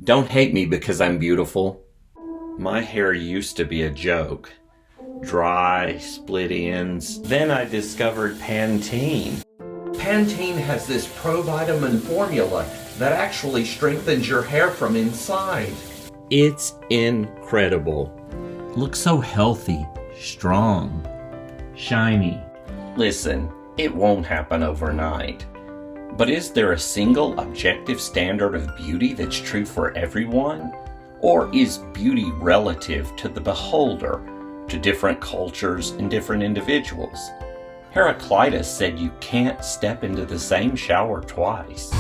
Don't hate me because I'm beautiful. My hair used to be a joke. Dry, split ends. Then I discovered Pantene. Pantene has this provitamin formula that actually strengthens your hair from inside. It's incredible. Looks so healthy, strong, shiny. Listen, it won't happen overnight. But is there a single objective standard of beauty that's true for everyone? Or is beauty relative to the beholder, to different cultures and different individuals? Heraclitus said you can't step into the same shower twice.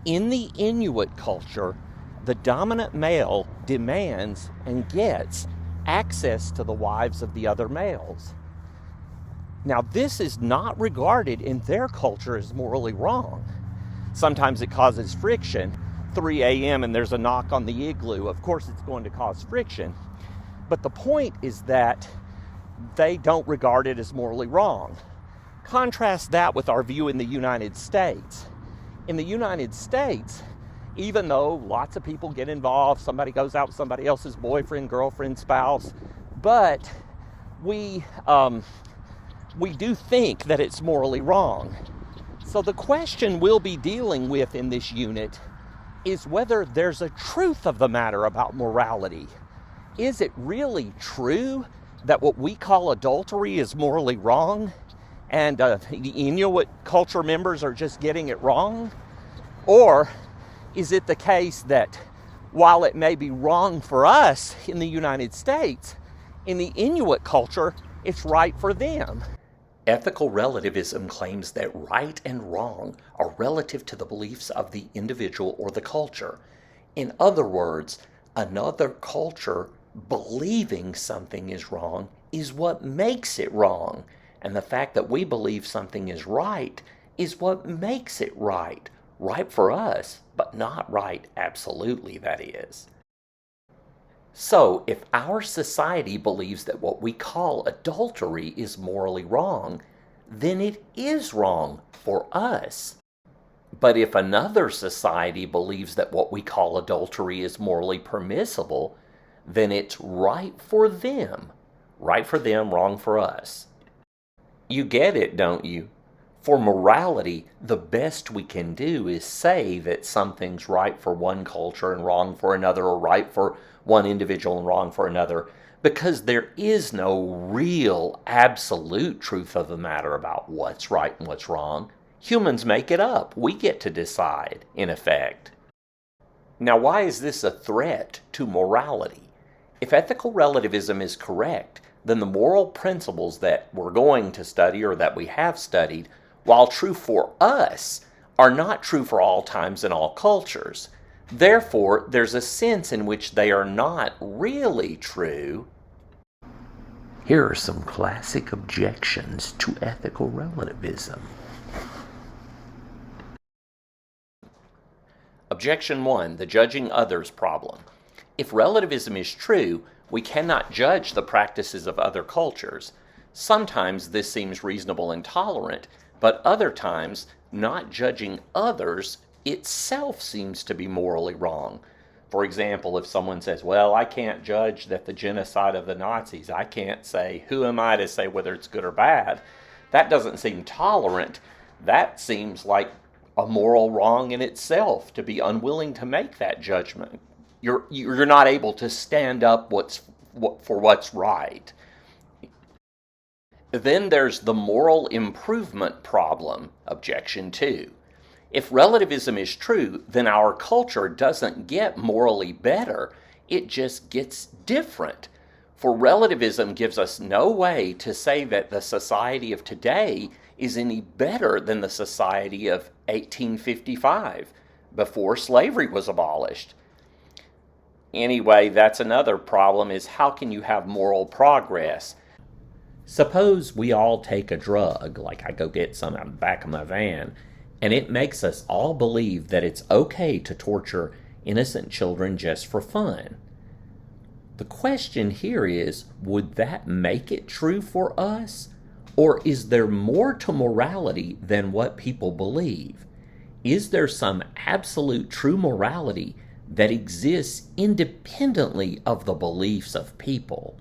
In the Inuit culture, the dominant male demands and gets access to the wives of the other males. Now, this is not regarded in their culture as morally wrong. Sometimes it causes friction. 3 a.m. and there's a knock on the igloo. Of course, it's going to cause friction. But the point is that they don't regard it as morally wrong. Contrast that with our view in the United States. In the United States, even though lots of people get involved, somebody goes out with somebody else's boyfriend, girlfriend, spouse, but we do think that it's morally wrong. So the question we'll be dealing with in this unit is whether there's a truth of the matter about morality. Is it really true that what we call adultery is morally wrong and the Inuit culture members are just getting it wrong? Or is it the case that while it may be wrong for us in the United States, in the Inuit culture, it's right for them? Ethical relativism claims that right and wrong are relative to the beliefs of the individual or the culture. In other words, another culture believing something is wrong is what makes it wrong. And the fact that we believe something is right is what makes it right. Right for us, but not right absolutely, that is. So, if our society believes that what we call adultery is morally wrong, then it is wrong for us. But if another society believes that what we call adultery is morally permissible, then it's right for them. Right for them, wrong for us. You get it, don't you? For morality, the best we can do is say that something's right for one culture and wrong for another, or right for one individual and wrong for another, because there is no real absolute truth of the matter about what's right and what's wrong. Humans make it up. We get to decide, in effect. Now, why is this a threat to morality? If ethical relativism is correct, then the moral principles that we're going to study or that we have studied, while true for us, are not true for all times and all cultures. Therefore, there's a sense in which they are not really true. Here are some classic objections to ethical relativism. Objection 1, the judging others problem. If relativism is true, we cannot judge the practices of other cultures. Sometimes this seems reasonable and tolerant, but other times, not judging others itself seems to be morally wrong. For example, if someone says, well, I can't judge that the genocide of the Nazis, I can't say, who am I to say whether it's good or bad? That doesn't seem tolerant. That seems like a moral wrong in itself, to be unwilling to make that judgment. You're not able to stand up for what's right. Then there's the moral improvement problem, objection 2. If relativism is true, then our culture doesn't get morally better, it just gets different. For relativism gives us no way to say that the society of today is any better than the society of 1855, before slavery was abolished. Anyway, that's another problem, is how can you have moral progress? Suppose we all take a drug, like I go get some out of the back of my van, and it makes us all believe that it's okay to torture innocent children just for fun. The question here is, would that make it true for us? Or is there more to morality than what people believe? Is there some absolute true morality that exists independently of the beliefs of people?